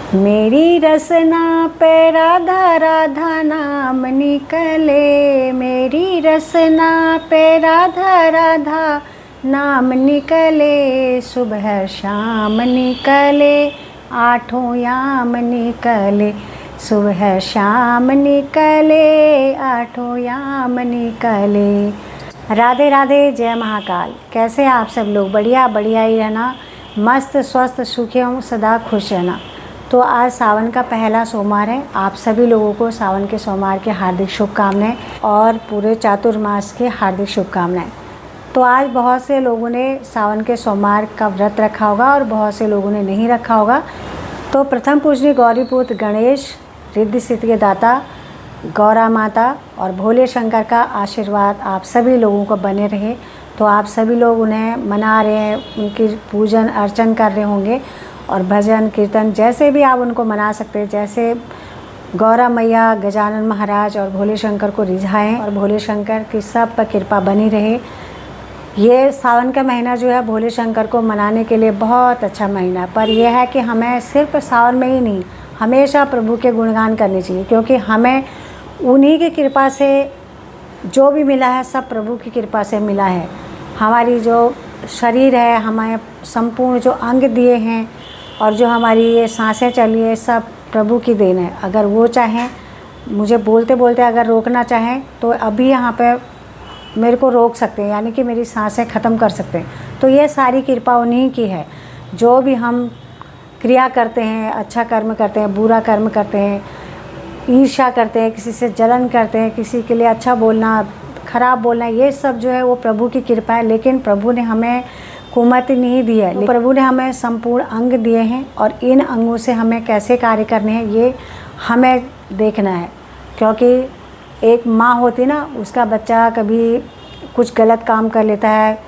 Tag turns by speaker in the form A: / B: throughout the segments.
A: मेरी रसना पे राधा राधा नाम निकले, मेरी रसना पे राधा राधा नाम निकले, सुबह शाम निकले, आठों याम निकले, सुबह शाम निकले, आठों याम निकले। राधे राधे, जय महाकाल। कैसे आप सब लोग? बढ़िया बढ़िया ही रहना, मस्त स्वस्थ सुखी हूँ, सदा खुश रहना। तो आज सावन का पहला सोमवार है। आप सभी लोगों को सावन के सोमवार की हार्दिक शुभकामनाएं और पूरे चातुर्मास की हार्दिक शुभकामनाएं। तो आज बहुत से लोगों ने सावन के सोमवार का व्रत रखा होगा और बहुत से लोगों ने नहीं रखा होगा। तो प्रथम पूजनीय गौरीपुत्र गणेश, रिद्धि सिद्धि के दाता गौरा माता और भोले शंकर का आशीर्वाद आप सभी लोगों को बने रहे। तो आप सभी लोग उन्हें मना रहे हैं, उनकी पूजन अर्चन कर रहे होंगे और भजन कीर्तन जैसे भी आप उनको मना सकते हैं। जैसे गौरा मैया, गजानन महाराज और भोले शंकर को रिझाएं और भोले शंकर की सब पर कृपा बनी रहे। ये सावन का महीना जो है भोले शंकर को मनाने के लिए बहुत अच्छा महीना है। पर यह है कि हमें सिर्फ सावन में ही नहीं, हमेशा प्रभु के गुणगान करने चाहिए, क्योंकि हमें उन्हीं की कृपा से जो भी मिला है सब प्रभु की कृपा से मिला है। हमारी जो शरीर है, हमें संपूर्ण जो अंग दिए हैं और जो हमारी ये सांसें चली है, सब प्रभु की देन है। अगर वो चाहें, मुझे बोलते बोलते अगर रोकना चाहें तो अभी यहाँ पे मेरे को रोक सकते हैं, यानी कि मेरी सांसें ख़त्म कर सकते हैं। तो ये सारी कृपा उन्हीं की है। जो भी हम क्रिया करते हैं, अच्छा कर्म करते हैं, बुरा कर्म करते हैं, ईर्ष्या करते हैं, किसी से जलन करते हैं, किसी के लिए अच्छा बोलना, ख़राब बोलना, ये सब जो है वो प्रभु की कृपा है। लेकिन प्रभु ने हमें कुमति नहीं दी है, प्रभु ने हमें संपूर्ण अंग दिए हैं और इन अंगों से हमें कैसे कार्य करने हैं ये हमें देखना है। क्योंकि एक माँ होती ना, उसका बच्चा कभी कुछ गलत काम कर लेता है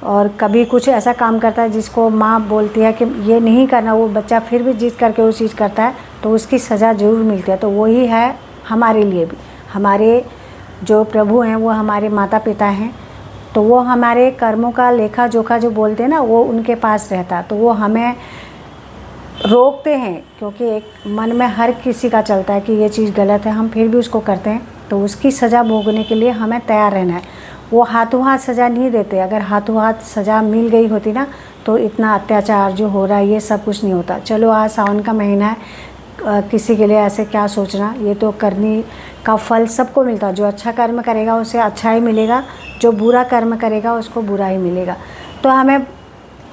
A: और कभी कुछ ऐसा काम करता है जिसको माँ बोलती है कि ये नहीं करना, वो बच्चा फिर भी जिद करके वो चीज़ करता है तो उसकी सज़ा ज़रूर मिलती है। तो वही है हमारे लिए भी। हमारे जो प्रभु हैं वो हमारे माता पिता हैं, तो वो हमारे कर्मों का लेखा जोखा जो बोलते हैं ना, वो उनके पास रहता है। तो वो हमें रोकते हैं, क्योंकि एक मन में हर किसी का चलता है कि ये चीज़ गलत है, हम फिर भी उसको करते हैं। तो उसकी सज़ा भोगने के लिए हमें तैयार रहना है। वो हाथों हाथ सज़ा नहीं देते। अगर हाथों हाथ सज़ा मिल गई होती ना तो इतना अत्याचार जो हो रहा है ये सब कुछ नहीं होता। चलो, आज सावन का महीना है, किसी के लिए ऐसे क्या सोचना, ये तो करने का फल सबको मिलता है। जो अच्छा कर्म करेगा उसे अच्छा ही मिलेगा, जो बुरा कर्म करेगा उसको बुरा ही मिलेगा। तो हमें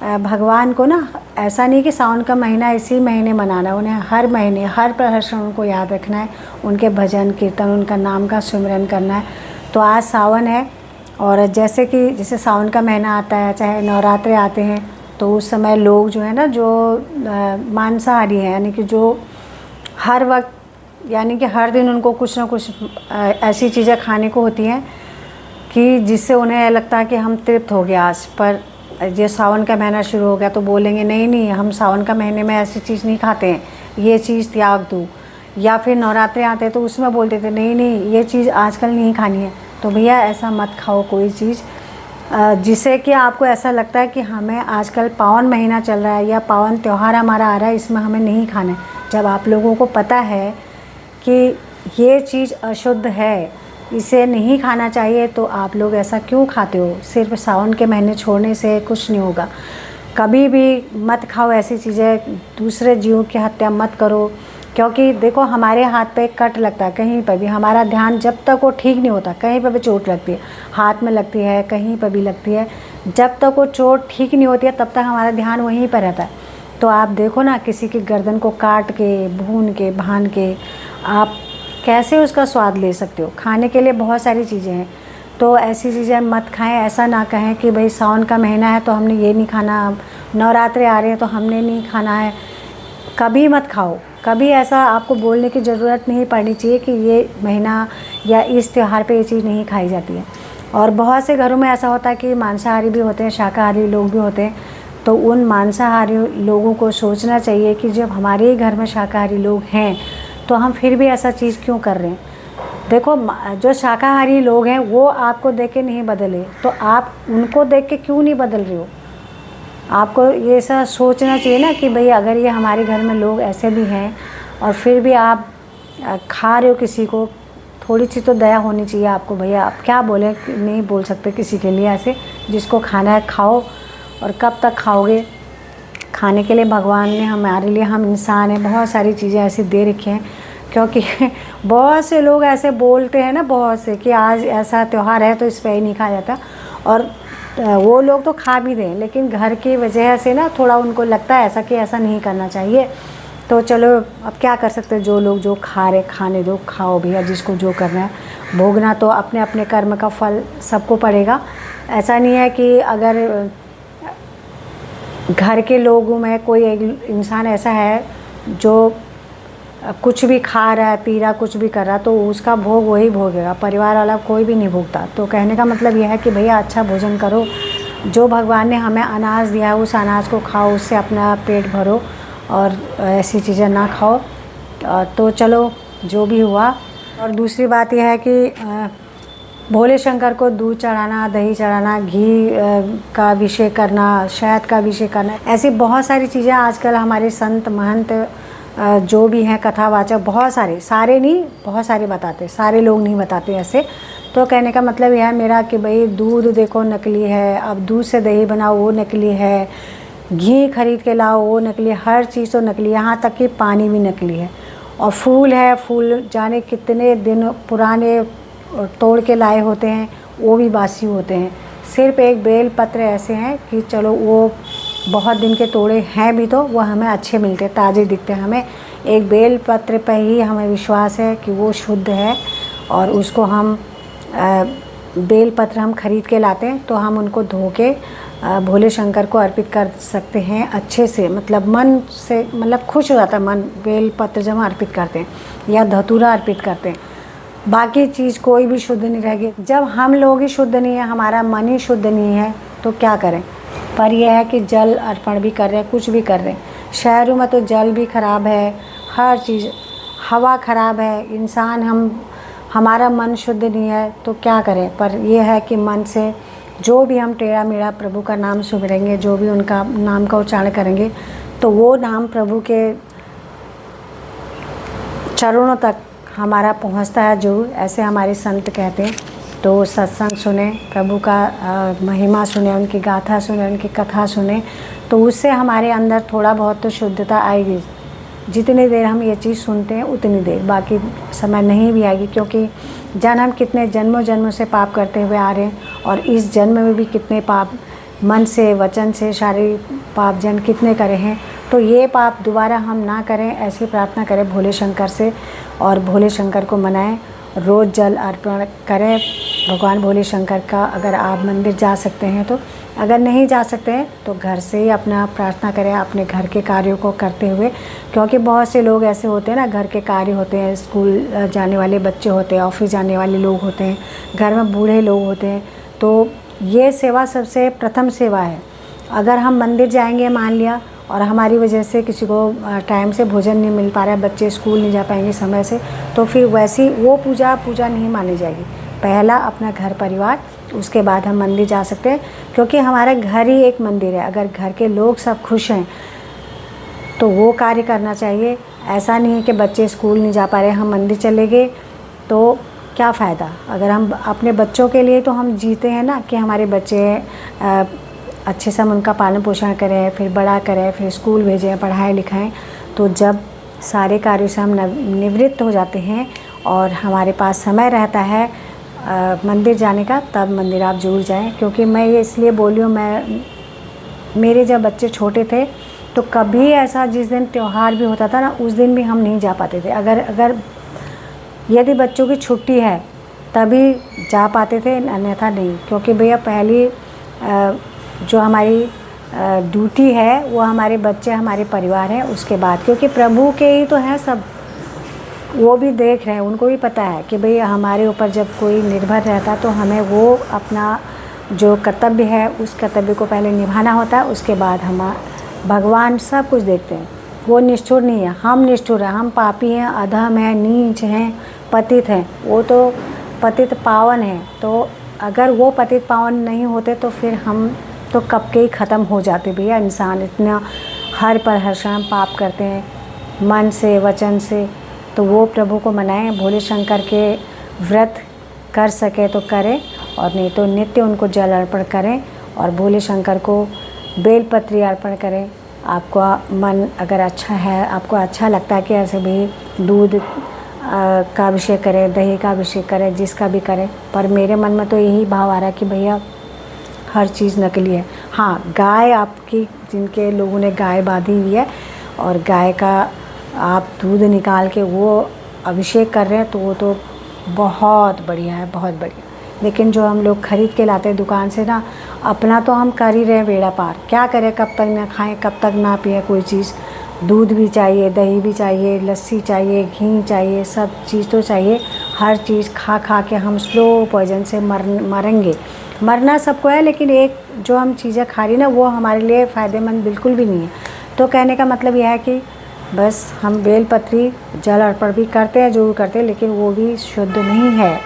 A: भगवान को ना ऐसा नहीं कि सावन का महीना इसी महीने मनाना है, उन्हें हर महीने हर प्रहर उनको याद रखना है, उनके भजन कीर्तन, उनका नाम का सिमरन करना है। तो आज सावन है और जैसे सावन का महीना आता है, चाहे नवरात्रे आते हैं, तो उस समय लोग जो है ना, जो मांसाहारी हैं, यानी कि जो हर वक्त, यानी कि हर दिन उनको कुछ ना कुछ ऐसी चीज़ें खाने को होती हैं कि जिससे उन्हें लगता है कि हम तृप्त हो गया आज। पर ये सावन का महीना शुरू हो गया तो बोलेंगे नहीं नहीं, हम सावन का महीने में ऐसी चीज़ नहीं खाते हैं, ये चीज़ त्याग दूँ। या फिर नवरात्रे आते तो उसमें बोलते थे नहीं नहीं, ये चीज़ आजकल नहीं खानी है। तो भैया ऐसा मत खाओ कोई चीज़ जिससे कि आपको ऐसा लगता है कि हमें आजकल पावन महीना चल रहा है या पावन त्यौहार हमारा आ रहा है, इसमें हमें नहीं खाना है। जब आप लोगों को पता है कि ये चीज़ अशुद्ध है, इसे नहीं खाना चाहिए, तो आप लोग ऐसा क्यों खाते हो? सिर्फ सावन के महीने छोड़ने से कुछ नहीं होगा। कभी भी मत खाओ ऐसी चीज़ें, दूसरे जीवों की हत्या मत करो। क्योंकि देखो, हमारे हाथ पे कट लगता है, कहीं पर भी हमारा ध्यान जब तक वो ठीक नहीं होता, कहीं पर भी चोट लगती है, हाथ में लगती है, कहीं पर भी लगती है, जब तक वो चोट ठीक नहीं होती है तब तक हमारा ध्यान वहीं पर रहता है। तो आप देखो ना, किसी की गर्दन को काट के, भून के, भान के आप कैसे उसका स्वाद ले सकते हो? खाने के लिए बहुत सारी चीज़ें हैं, तो ऐसी चीज़ें मत खाएं। ऐसा ना कहें कि भाई सावन का महीना है तो हमने ये नहीं खाना, नवरात्रे आ रहे हैं तो हमने नहीं खाना है। कभी मत खाओ, कभी ऐसा आपको बोलने की ज़रूरत नहीं पड़नी चाहिए कि ये महीना या इस त्यौहार पे ये चीज़ नहीं खाई जाती है। और बहुत से घरों में ऐसा होता है कि मांसाहारी भी होते हैं, शाकाहारी लोग भी होते हैं। तो उन मांसाहारी लोगों को सोचना चाहिए कि जब हमारे ही घर में शाकाहारी लोग हैं तो हम फिर भी ऐसा चीज़ क्यों कर रहे हैं? देखो, जो शाकाहारी लोग हैं वो आपको देख के नहीं बदले, तो आप उनको देख के क्यों नहीं बदल रहे हो? आपको ये सब सोचना चाहिए ना कि भाई अगर ये हमारे घर में लोग ऐसे भी हैं और फिर भी आप खा रहे हो किसी को, थोड़ी सी तो दया होनी चाहिए आपको। भैया आप क्या बोले, नहीं बोल सकते किसी के लिए ऐसे। जिसको खाना है खाओ, और कब तक खाओगे। खाने के लिए भगवान ने हमारे लिए, हम इंसान हैं, बहुत सारी चीज़ें ऐसी दे रखी हैं। क्योंकि बहुत से लोग ऐसे बोलते हैं ना, बहुत से, कि आज ऐसा त्यौहार है तो इस पर ही नहीं खाया जाता, और वो लोग तो खा भी दें, लेकिन घर की वजह से ना थोड़ा उनको लगता है ऐसा कि ऐसा नहीं करना चाहिए। तो चलो अब क्या कर सकते हैं, जो लोग जो खा रहे खाने दो, खाओ भैया, जिसको जो करना है भोगना तो अपने अपने कर्म का फल सबको पड़ेगा। ऐसा नहीं है कि अगर घर के लोगों में कोई एक इंसान ऐसा है जो कुछ भी खा रहा है, पी रहा, कुछ भी कर रहा, तो उसका भोग वही भोगेगा, परिवार वाला कोई भी नहीं भोगता। तो कहने का मतलब यह है कि भैया अच्छा भोजन करो, जो भगवान ने हमें अनाज दिया है उस अनाज को खाओ, उससे अपना पेट भरो, और ऐसी चीज़ें ना खाओ। तो चलो जो भी हुआ। और दूसरी बात यह है कि भोले शंकर को दूध चढ़ाना, दही चढ़ाना, घी का अभिषेक करना, शहद का अभिषेक करना, ऐसी बहुत सारी चीज़ें आजकल हमारे संत महंत जो भी हैं कथावाचक, बहुत सारे नहीं, बहुत सारे बताते, सारे लोग नहीं बताते ऐसे। तो कहने का मतलब यह है मेरा कि भाई दूध देखो नकली है, अब दूध से दही बनाओ वो नकली है, घी खरीद के लाओ वो नकली है, हर चीज़ तो नकली, यहाँ तक कि पानी भी नकली है। और फूल है, फूल जाने कितने दिन पुराने तोड़ के लाए होते हैं, वो भी बासी होते हैं। सिर्फ एक बेल पत्र ऐसे हैं कि चलो वो बहुत दिन के तोड़े हैं भी तो वो हमें अच्छे मिलते, ताज़े दिखते हैं हमें। एक बेल पत्र पर ही हमें विश्वास है कि वो शुद्ध है, और उसको हम बेल पत्र हम खरीद के लाते हैं, तो हम उनको धो के भोले शंकर को अर्पित कर सकते हैं अच्छे से, मतलब मन से, मतलब खुश हो जाता है मन बेल पत्र जब हम अर्पित करते हैं, या धतूरा अर्पित करते हैं। बाकी चीज़ कोई भी शुद्ध नहीं रहेगी। जब हम लोग ही शुद्ध नहीं है, हमारा मन ही शुद्ध नहीं है, तो क्या करें। पर यह है कि जल अर्पण भी कर रहे हैं, कुछ भी कर रहे हैं। शहरों में तो जल भी ख़राब है, हर चीज़, हवा ख़राब है, इंसान हमारा मन शुद्ध नहीं है, तो क्या करें। पर यह है कि मन से जो भी हम टेढ़ा मेढ़ा प्रभु का नाम सुमिरेंगे, जो भी उनका नाम का उच्चारण करेंगे, तो वो नाम प्रभु के चरणों तक हमारा पहुंचता है जरूर, ऐसे हमारे संत कहते हैं। तो सत्संग सुने, प्रभु का महिमा सुने, उनकी गाथा सुने, उनकी कथा सुने, तो उससे हमारे अंदर थोड़ा बहुत तो शुद्धता आएगी। जितनी देर हम ये चीज़ सुनते हैं उतनी देर, बाकी समय नहीं भी आएगी, क्योंकि हम कितने जन्मों जन्मों से पाप करते हुए आ रहे हैं, और इस जन्म में भी कितने पाप मन से, वचन से, शारीरिक पाप जन्म कितने करे हैं। तो ये पाप दोबारा हम ना करें, ऐसी प्रार्थना करें भोले शंकर से, और भोले शंकर को मनाएं, रोज़ जल अर्पण करें भगवान भोले शंकर का। अगर आप मंदिर जा सकते हैं तो, अगर नहीं जा सकते हैं तो घर से ही अपना प्रार्थना करें, अपने घर के कार्यों को करते हुए। क्योंकि बहुत से लोग ऐसे होते हैं ना, घर के कार्य होते हैं, स्कूल जाने वाले बच्चे होते हैं, ऑफिस जाने वाले लोग होते हैं, घर में बूढ़े लोग होते हैं, तो ये सेवा सबसे प्रथम सेवा है। अगर हम मंदिर जाएंगे मान लिया, और हमारी वजह से किसी को टाइम से भोजन नहीं मिल पा रहा है, बच्चे स्कूल नहीं जा पाएंगे समय से, तो फिर वैसी वो पूजा नहीं मानी जाएगी। पहला अपना घर परिवार, उसके बाद हम मंदिर जा सकते हैं, क्योंकि हमारा घर ही एक मंदिर है। अगर घर के लोग सब खुश हैं तो वो कार्य करना चाहिए। ऐसा नहीं है कि बच्चे स्कूल नहीं जा पा रहे, हम मंदिर चले गए तो क्या फ़ायदा। अगर हम अपने बच्चों के लिए तो हम जीते हैं ना, कि हमारे बच्चे अच्छे से हम उनका पालन पोषण करें, फिर बड़ा करें, फिर स्कूल भेजें, पढ़ाएं लिखाएं। तो जब सारे कार्यों से हम निवृत्त हो जाते हैं और हमारे पास समय रहता है मंदिर जाने का, तब मंदिर आप जरूर जाएं। क्योंकि मैं ये इसलिए बोली हूँ, मेरे जब बच्चे छोटे थे तो कभी ऐसा, जिस दिन त्यौहार भी होता था ना, उस दिन भी हम नहीं जा पाते थे। अगर यदि बच्चों की छुट्टी है तभी जा पाते थे, अन्यथा नहीं। क्योंकि भैया पहली जो हमारी ड्यूटी है वो हमारे बच्चे, हमारे परिवार हैं, उसके बाद, क्योंकि प्रभु के ही तो हैं सब, वो भी देख रहे हैं, उनको भी पता है कि भाई हमारे ऊपर जब कोई निर्भर रहता तो हमें वो अपना जो कर्तव्य है उस कर्तव्य को पहले निभाना होता है, उसके बाद हम भगवान सब कुछ देखते हैं। वो निष्ठुर नहीं है, हम निष्ठुर हैं, हम पापी हैं, अधम हैं, नीच हैं, पतित हैं। वो तो पतित पावन है, तो अगर वो पतित पावन नहीं होते तो फिर हम तो कब के ही ख़त्म हो जाते भैया। इंसान इतना हर पल हर क्षण पाप करते हैं मन से वचन से, तो वो प्रभु को मनाएं, भोले शंकर के व्रत कर सके तो करें और नहीं तो नित्य उनको जल अर्पण करें और भोले शंकर को बेलपत्री अर्पण करें। आपका मन अगर अच्छा है, आपको अच्छा लगता है कि ऐसे भी दूध का अभिषेक करें, दही का अभिषेक करें, जिसका भी करें, पर मेरे मन में तो यही भाव आ रहा है कि भैया हर चीज़ नकली है। हाँ, गाय आपकी, जिनके लोगों ने गाय बांधी हुई है और गाय का आप दूध निकाल के वो अभिषेक कर रहे हैं तो वो तो बहुत बढ़िया है, बहुत बढ़िया। लेकिन जो हम लोग खरीद के लाते हैं दुकान से ना, अपना तो हम कर ही रहे हैं बेड़ा पार। क्या करें, कब तक ना खाएं, कब तक ना पिए कोई चीज़। दूध भी चाहिए, दही भी चाहिए, लस्सी चाहिए, घी चाहिए, सब चीज़ तो चाहिए। हर चीज़ खा खा के हम स्लो पॉइजन से मरेंगे। मरना सबको है, लेकिन एक जो हम चीज़ें खा रही ना वो हमारे लिए फ़ायदेमंद बिल्कुल भी नहीं है। तो कहने का मतलब यह है कि बस हम बेलपत्री जल अर्पण भी करते हैं, जो भी करते हैं, लेकिन वो भी शुद्ध नहीं है।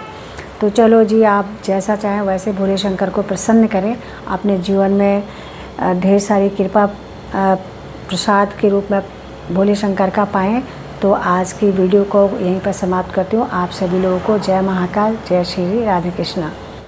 A: तो चलो जी, आप जैसा चाहें वैसे भोले शंकर को प्रसन्न करें, अपने जीवन में ढेर सारी कृपा प्रसाद के रूप में भोले शंकर का पाएँ। तो आज की वीडियो को यहीं पर समाप्त करती हूँ। आप सभी लोगों को जय महाकाल, जय श्री राधे कृष्णा।